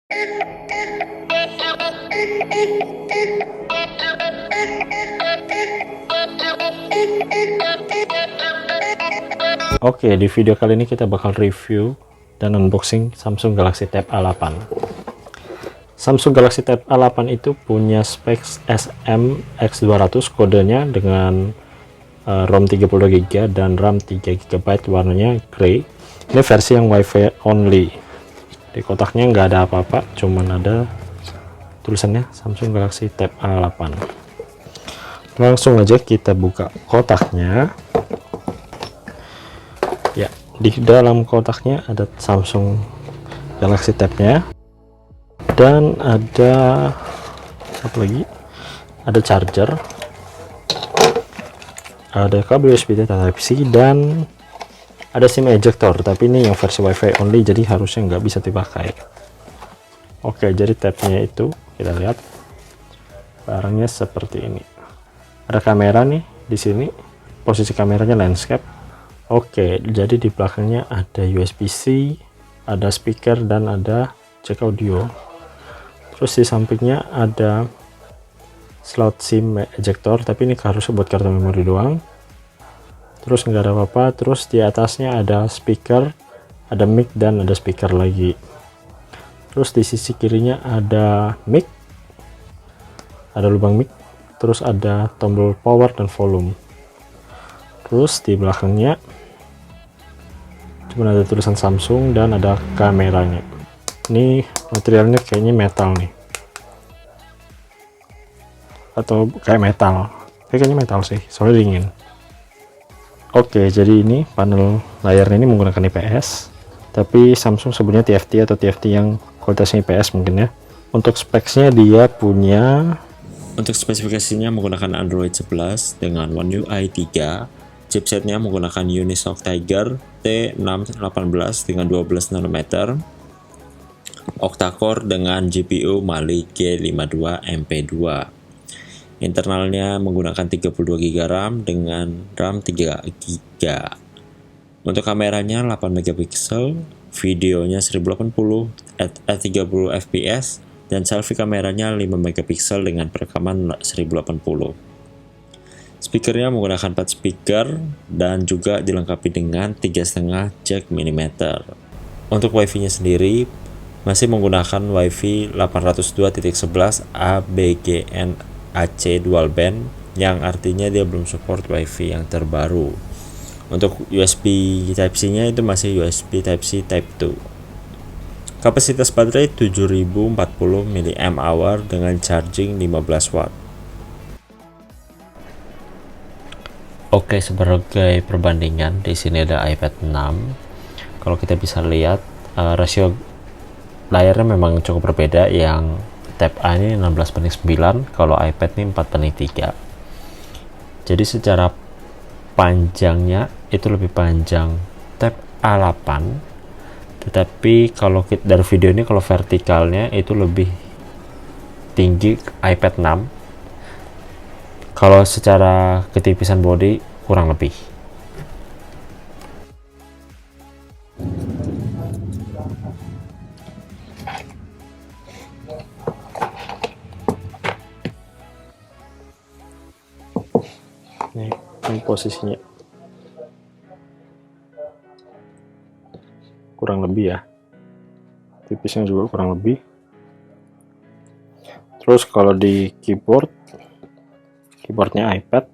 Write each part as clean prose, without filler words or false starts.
Oke, di video kali ini kita bakal review dan unboxing Samsung Galaxy Tab A8. Samsung Galaxy Tab A8 itu punya spek SMX200, kodenya dengan ROM 32GB dan RAM 3GB, warnanya grey. Ini versi yang WiFi only. Di kotaknya nggak ada apa-apa, cuman ada tulisannya Samsung Galaxy Tab A8. Langsung aja kita buka kotaknya. Ya, di dalam kotaknya ada Samsung Galaxy Tab-nya, dan ada apa lagi? Ada charger, ada kabel USB Type-C, dan ada SIM ejector, tapi ini yang versi WiFi only, jadi harusnya nggak bisa dipakai. Oke, jadi tabnya itu kita lihat barangnya seperti ini. Ada kamera nih di sini, posisi kameranya landscape. Oke, jadi di belakangnya ada USB-C, ada speaker, dan ada jack audio. Terus di sampingnya ada slot SIM ejector, tapi ini harusnya buat kartu memori doang. Terus nggak ada apa-apa. Terus di atasnya ada speaker, ada mic, dan ada speaker lagi. Terus di sisi kirinya ada mic, ada lubang mic, terus ada tombol power dan volume. Terus di belakangnya cuma ada tulisan Samsung dan ada kameranya. Ini materialnya kayaknya metal nih, atau kayak metal, kayaknya metal sih, soalnya dingin. Oke, jadi ini panel layarnya ini menggunakan IPS, tapi Samsung sebutnya TFT atau TFT yang kualitasnya IPS mungkin ya. Untuk speksnya dia punya, untuk spesifikasinya menggunakan Android 11 dengan One UI 3, chipsetnya menggunakan Unisoc Tiger T618 dengan 12 nanometer, octa-core dengan GPU Mali G52 MP2. Internalnya menggunakan 32GB RAM dengan RAM 3GB. Untuk kameranya 8MP, videonya 1080 at 30 fps, dan selfie kameranya 5MP dengan perekaman 1080. Speakernya menggunakan 4 speaker dan juga dilengkapi dengan 3,5 jack mm. Untuk wifi-nya sendiri masih menggunakan WiFi 802.11 ABGN AC dual band, yang artinya dia belum support WiFi yang terbaru. Untuk USB Type-C nya itu masih USB Type-C Type 2. Kapasitas baterai 7040 mAh dengan charging 15 watt. Oke, sebagai perbandingan di sini ada iPad 6. Kalau kita bisa lihat rasio layarnya memang cukup berbeda. Yang Tab A ini 16:9, kalau iPad ini 4:3. Jadi secara panjangnya itu lebih panjang Tab A8, tetapi kalau dari video ini kalau vertikalnya itu lebih tinggi iPad 6. Kalau secara ketipisan bodi kurang lebih. Ini posisinya kurang lebih ya, tipisnya juga kurang lebih. Terus kalau di keyboardnya iPad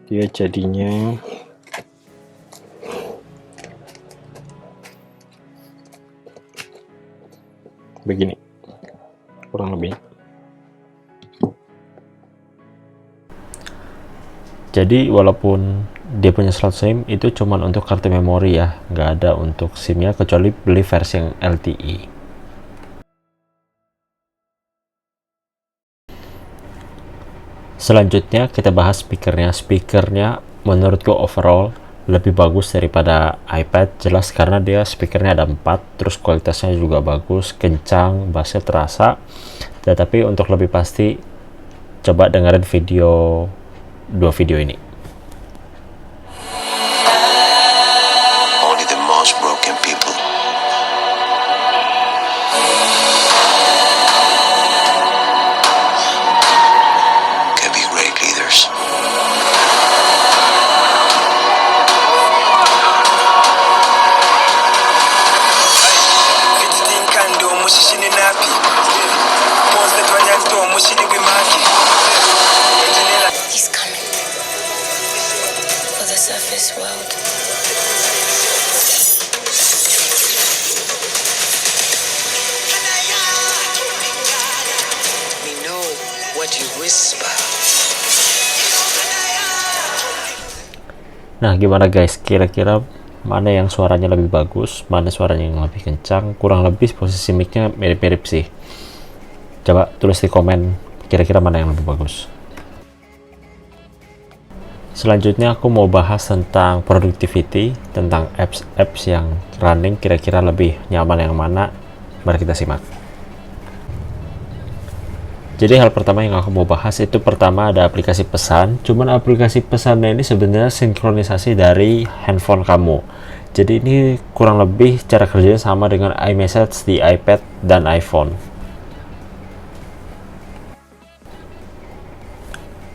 dia jadinya begini kurang lebih. Jadi walaupun dia punya slot SIM, itu cuman untuk kartu memori ya, nggak ada untuk SIM-nya kecuali beli versi yang LTE. Selanjutnya kita bahas speakernya. Speakernya menurutku overall lebih bagus daripada iPad, jelas karena dia speakernya ada 4, terus kualitasnya juga bagus, kencang, bassnya terasa. Tetapi untuk lebih pasti, coba dengerin dua video ini. Only the most broken people Nah, gimana guys? Kira-kira mana yang suaranya lebih bagus, mana suaranya yang lebih kencang? Kurang lebih posisi mic-nya mirip-mirip sih. Coba tulis di komen kira-kira mana yang lebih bagus. Selanjutnya aku mau bahas tentang productivity, tentang apps yang running kira-kira lebih nyaman yang mana. Mari kita simak. Jadi hal pertama yang aku mau bahas itu pertama ada aplikasi pesan. Cuman aplikasi pesannya ini sebenarnya sinkronisasi dari handphone kamu. Jadi ini kurang lebih cara kerjanya sama dengan iMessage di iPad dan iPhone.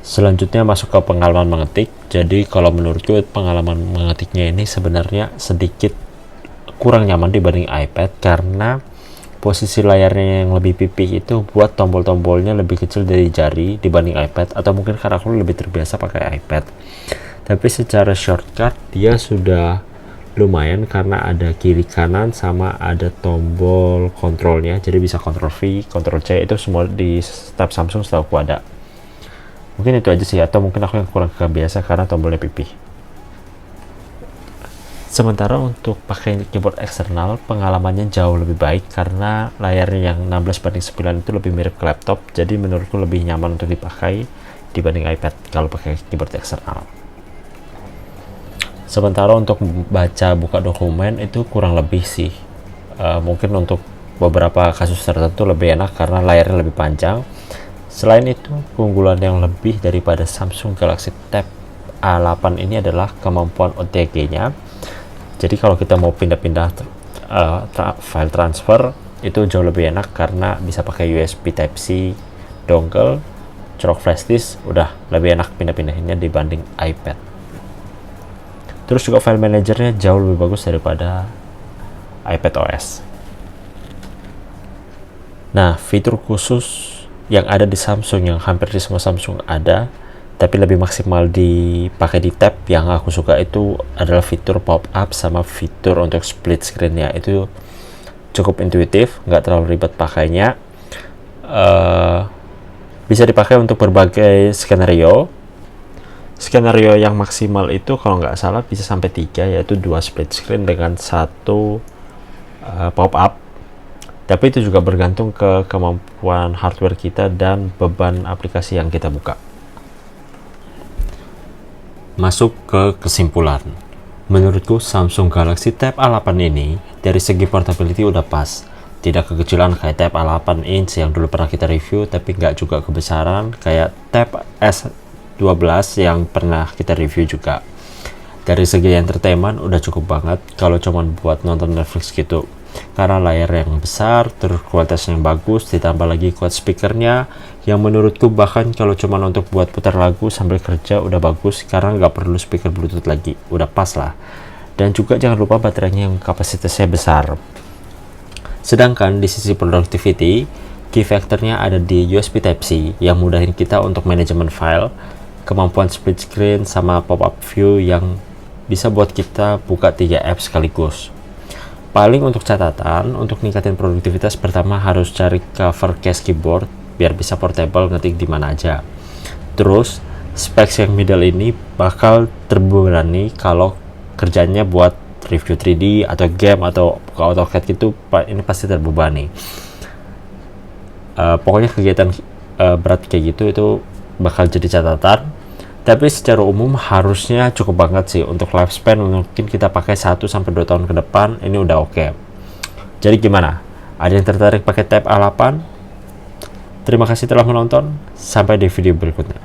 Selanjutnya masuk ke pengalaman mengetik. Jadi kalau menurutku pengalaman mengetiknya ini sebenarnya sedikit kurang nyaman dibanding iPad karena posisi layarnya yang lebih pipih itu buat tombol-tombolnya lebih kecil dari jari dibanding iPad, atau mungkin karena aku lebih terbiasa pakai iPad. Tapi secara shortcut dia sudah lumayan karena ada kiri kanan sama ada tombol kontrolnya, jadi bisa kontrol V, kontrol C, itu semua di tab Samsung setahu aku ada. Mungkin itu aja sih, atau mungkin aku yang kurang kebiasa karena tombolnya pipih. Sementara untuk pakai keyboard eksternal pengalamannya jauh lebih baik karena layarnya yang 16:9 itu lebih mirip ke laptop, jadi menurutku lebih nyaman untuk dipakai dibanding iPad kalau pakai keyboard eksternal. Sementara untuk baca buka dokumen itu kurang lebih sih, mungkin untuk beberapa kasus tertentu lebih enak karena layarnya lebih panjang. Selain itu, keunggulan yang lebih daripada Samsung Galaxy Tab A8 ini adalah kemampuan OTG-nya. Jadi kalau kita mau pindah-pindah file transfer itu jauh lebih enak karena bisa pakai USB Type-C, dongle, colok flash disk, udah lebih enak pindah-pindahinnya dibanding iPad. Terus juga file manajernya jauh lebih bagus daripada iPad OS. Nah, fitur khusus yang ada di Samsung yang hampir di semua Samsung ada, tapi lebih maksimal dipakai di tab yang aku suka itu adalah fitur pop-up sama fitur untuk split screen-nya. Itu cukup intuitif, nggak terlalu ribet pakainya. Bisa dipakai untuk berbagai skenario. Skenario yang maksimal itu kalau nggak salah bisa sampai 3, yaitu 2 split screen dengan 1 pop-up. Tapi itu juga bergantung ke kemampuan hardware kita dan beban aplikasi yang kita buka. Masuk ke kesimpulan. Menurutku Samsung Galaxy Tab A8 ini dari segi portability udah pas. Tidak kekecilan kayak Tab A8 inch yang dulu pernah kita review, tapi nggak juga kebesaran kayak Tab S12 yang pernah kita review juga. Dari segi entertainment udah cukup banget kalau cuman buat nonton Netflix gitu. Karena layar yang besar, terus kualitasnya yang bagus, ditambah lagi kuat speakernya yang menurutku bahkan kalau cuma untuk buat putar lagu sambil kerja udah bagus karena nggak perlu speaker bluetooth lagi, udah pas lah. Dan juga jangan lupa baterainya yang kapasitasnya besar. Sedangkan di sisi productivity, key factornya ada di USB Type-C yang mudahin kita untuk manajemen file, kemampuan split screen sama pop-up view yang bisa buat kita buka 3 apps sekaligus. Paling untuk catatan, untuk ningkatin produktivitas pertama harus cari cover case keyboard biar bisa portable ngetik di mana aja. Terus specs yang middle ini bakal terbebani kalau kerjanya buat review 3D atau game atau buka AutoCAD gitu, ini pasti terbebani. Pokoknya kegiatan berat kayak gitu itu bakal jadi catatan. Tapi secara umum harusnya cukup banget sih untuk lifespan, mungkin kita pakai 1-2 tahun ke depan ini udah oke. Jadi gimana? Ada yang tertarik pakai Tab A8? Terima kasih telah menonton, sampai di video berikutnya.